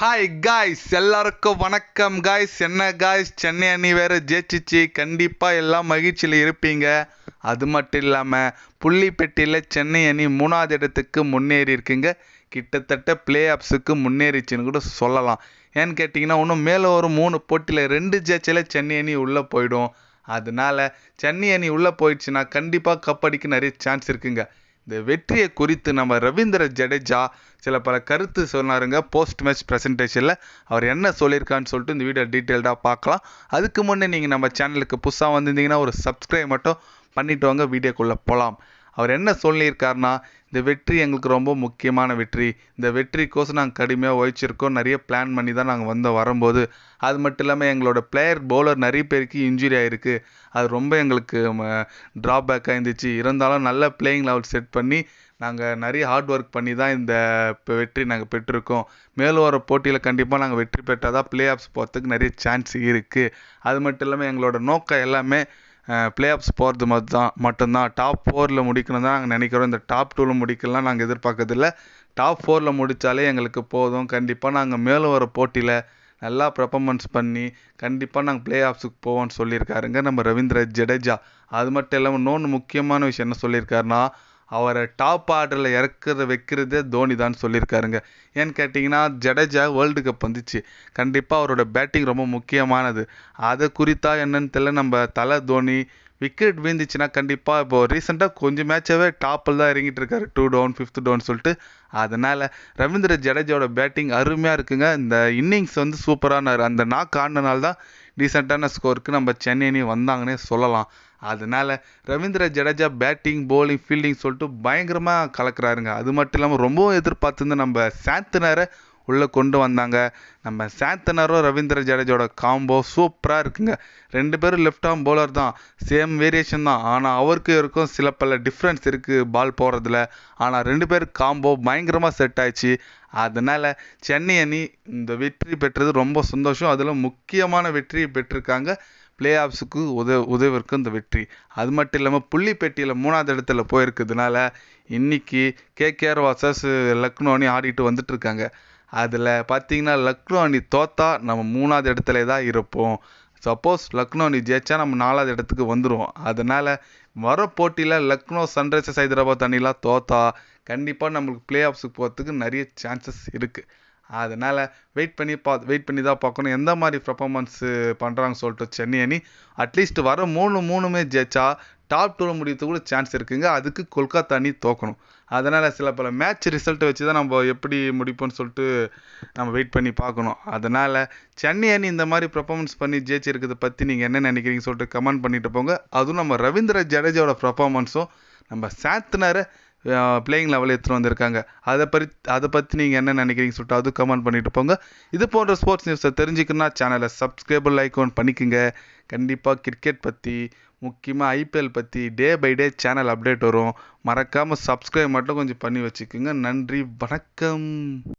Hi guys, எல்லாருக்கும் வணக்கம் guys. என்ன காய்ஸ், சென்னை அணி வேறு ஜெயிச்சிச்சு. கண்டிப்பாக எல்லாம் மகிழ்ச்சியில் இருப்பீங்க. அது மட்டும் இல்லாமல் புள்ளிப்பெட்டியில் சென்னை அணி 3வது இடத்துக்கு முன்னேறி இருக்குங்க. கிட்டத்தட்ட பிளே ஆஃப்ஸுக்கு முன்னேறிச்சுன்னு கூட சொல்லலாம். ஏன்னு கேட்டிங்கன்னா, இன்னும் மேலே ஒரு 3 போட்டியில் 2 ஜெயிச்சில் சென்னை அணி உள்ளே போயிடும். அதனால சென்னை அணி உள்ளே போயிடுச்சுன்னா கண்டிப்பாக கப் அடிக்க நிறைய சான்ஸ் இருக்குங்க. இந்த வெற்றியை குறித்து நம்ம ரவீந்திர ஜடேஜா சில பல கருத்து சொன்னாருங்க. போஸ்ட் மேட்ச் ப்ரெசன்டேஷனில் அவர் என்ன சொல்லியிருக்கான்னு சொல்லிட்டு இந்த வீடியோ டீட்டெயில்டாக பார்க்கலாம். அதுக்கு முன்னே நீங்கள் நம்ம சேனலுக்கு புதுசாக வந்திருந்தீங்கன்னா ஒரு சப்ஸ்கிரைப் மட்டும் பண்ணிட்டு வாங்க. வீடியோக்குள்ளே போகலாம். அவர் என்ன சொல்லியிருக்காருன்னா, இந்த வெற்றி எங்களுக்கு ரொம்ப முக்கியமான வெற்றி. இந்த வெற்றிக்கோசம் நாங்கள் கடுமையாக உழைச்சிருக்கோம். நிறைய பிளான் பண்ணி தான் நாங்கள் வரும்போது. அது மட்டும் இல்லாமல் எங்களோட பிளேயர் பவுலர் நிறைய பேருக்கு இன்ஜுரி ஆகிருக்கு. அது ரொம்ப எங்களுக்கு ட்ராபேக்காக இருந்துச்சு. இருந்தாலும் நல்ல பிளேயிங் லெவல் செட் பண்ணி நாங்கள் நிறைய ஹார்ட் ஒர்க் பண்ணி தான் இந்த வெற்றி நாங்கள் பெற்றிருக்கோம். மேலும் வர போட்டியில் கண்டிப்பாக நாங்கள் வெற்றி பெற்றால் தான் பிளே ஆஃப்ஸ் போகிறதுக்கு நிறைய சான்ஸ் இருக்குது. அது மட்டும் இல்லாமல் எங்களோட நோக்கம் எல்லாமே பிளே ஆஃப்ஸ் போகிறது மட்டும்தான். டாப் 4ல் முடிக்கணும் தான் நாங்கள் நினைக்கிறோம். இந்த டாப் 2ல் முடிக்கலாம் நாங்கள் எதிர்பார்க்கறதில்ல. டாப் 4ல் முடித்தாலே எங்களுக்கு போதும். கண்டிப்பாக நாங்கள் மேலும் வர போட்டியில் நல்லா பெர்ஃபார்மன்ஸ் பண்ணி கண்டிப்பாக நாங்கள் பிளே ஆஃப்ஸுக்கு போவோம்னு சொல்லியிருக்காருங்க நம்ம ரவீந்திர ஜடேஜா. அது மட்டும் இல்லாமல் இன்னொன்று முக்கியமான விஷயம் என்ன சொல்லியிருக்காருன்னா, அவரை டாப் ஆர்டரில் வைக்கிறதே தோனி தான் சொல்லியிருக்காருங்க. ஏன்னு கேட்டிங்கன்னா, ஜடேஜா வேர்ல்டு கப் வந்துச்சு. கண்டிப்பாக அவரோட பேட்டிங் ரொம்ப முக்கியமானது. அதை குறித்தா என்னன்னு தெரியல, நம்ம தலை தோனி விக்கெட் வீழ்ந்துச்சுன்னா கண்டிப்பாக இப்போ ரீசெண்டாக கொஞ்சம் மேட்சாகவே டாப்பில் தான் இறங்கிட்டு இருக்காரு. 2 டவுன் 5th டவுன் சொல்லிட்டு. அதனால் ரவீந்திர ஜடேஜாவோட பேட்டிங் அருமையாக இருக்குங்க. இந்த இன்னிங்ஸ் சூப்பரான அந்த நாக் ஆடினால தான் டீசெண்டான ஸ்கோருக்கு நம்ம சென்னை அணி வந்தாங்கன்னே சொல்லலாம். அதனால் Ravindra Jadeja batting bowling fielding சொல்லிட்டு பயங்கரமாக கலக்கிறாருங்க. அது மட்டும் இல்லாமல் ரொம்பவும் எதிர்பார்த்துருந்து நம்ம சாந்தனரை உள்ளே கொண்டு வந்தாங்க. நம்ம சாந்தனரும் ரவீந்திர ஜடேஜோட காம்போ சூப்பராக இருக்குங்க. 2 பேரும் லெஃப்ட் ஆர்ம் பவுலர் தான், சேம் வேரியேஷன் தான். ஆனால் அவருக்கு இருக்கும் சில பல டிஃப்ரென்ஸ் இருக்குது பால் போடுறதுல. ஆனால் 2 பேர் காம்போ பயங்கரமாக செட் ஆயிடுச்சு. அதனால் சென்னை அணி இந்த வெற்றி பெற்றது ரொம்ப சந்தோஷம். அதில் முக்கியமான வெற்றியை பெற்றிருக்காங்க. பிளே ஆஃப்ஸுக்கு உதவிருக்கு இந்த வெற்றி. அது மட்டும் இல்லாமல் புள்ளிப்பெட்டியில் 3வது இடத்துல போயிருக்கிறதுனால இன்றைக்கி கேகேஆர் வர்சஸ் லக்னோ அணி ஆடிட்டு வந்துட்டுருக்காங்க. அதில் பார்த்தீங்கன்னா, லக்னோ அணி தோத்தா நம்ம 3வது இடத்துல தான் இருப்போம். சப்போஸ் லக்னோ அணி ஜெயிச்சா நம்ம 4வது இடத்துக்கு வந்துடுவோம். அதனால் வர போட்டியில் லக்னோ சன்ரைசர்ஸ் ஹைதராபாத் அணிலாம் தோத்தா கண்டிப்பாக நம்மளுக்கு பிளே ஆஃப்ஸுக்கு போகிறதுக்கு நிறைய சான்சஸ் இருக்குது. அதனால் வெயிட் பண்ணி தான் பார்க்கணும் எந்த மாதிரி பர்ஃபார்மன்ஸு பண்ணுறாங்க சொல்லிட்டு சென்னை அணி. அட்லீஸ்ட் வர 3 ஜெயிச்சா டாப் 2ல் முடியறதுக்கு கூட சான்ஸ் இருக்குங்க. அதுக்கு கொல்கத்தா அணி தோக்கணும். அதனால் சில பல மேட்ச் ரிசல்ட்டை வச்சு தான் நம்ம எப்படி முடிப்போம்னு சொல்லிட்டு நம்ம வெயிட் பண்ணி பார்க்கணும். அதனால் சென்னை அணி இந்த மாதிரி பர்ஃபார்மன்ஸ் பண்ணி ஜெயிச்சிருக்கிறத பற்றி நீங்கள் என்ன நினைக்கிறீங்கன்னு சொல்லிட்டு கமெண்ட் பண்ணிட்டு போங்க. அதுவும் நம்ம ரவீந்திர ஜடேஜாவோட பர்ஃபார்மன்ஸும் நம்ம சாந்தனரை பிளேயிங் லெவலில் எடுத்துகிட்டு வந்திருக்காங்க. அதை பற்றி நீங்கள் என்ன நினைக்கிறீங்க சொல்லிட்டு அது கமெண்ட் பண்ணிட்டு போங்க. இது போன்ற ஸ்போர்ட்ஸ் நியூஸை தெரிஞ்சுக்கணுன்னா சேனலை சப்ஸ்கிரைபர் லைக் பண்ணிக்கோங்க. கண்டிப்பாக கிரிக்கெட் பற்றி முக்கியமாக ஐபிஎல் பற்றி day by day channel update வரும். மறக்காமல் சப்ஸ்கிரைப் மட்டும் கொஞ்சம் பண்ணி வச்சுக்கோங்க. நன்றி, வணக்கம்.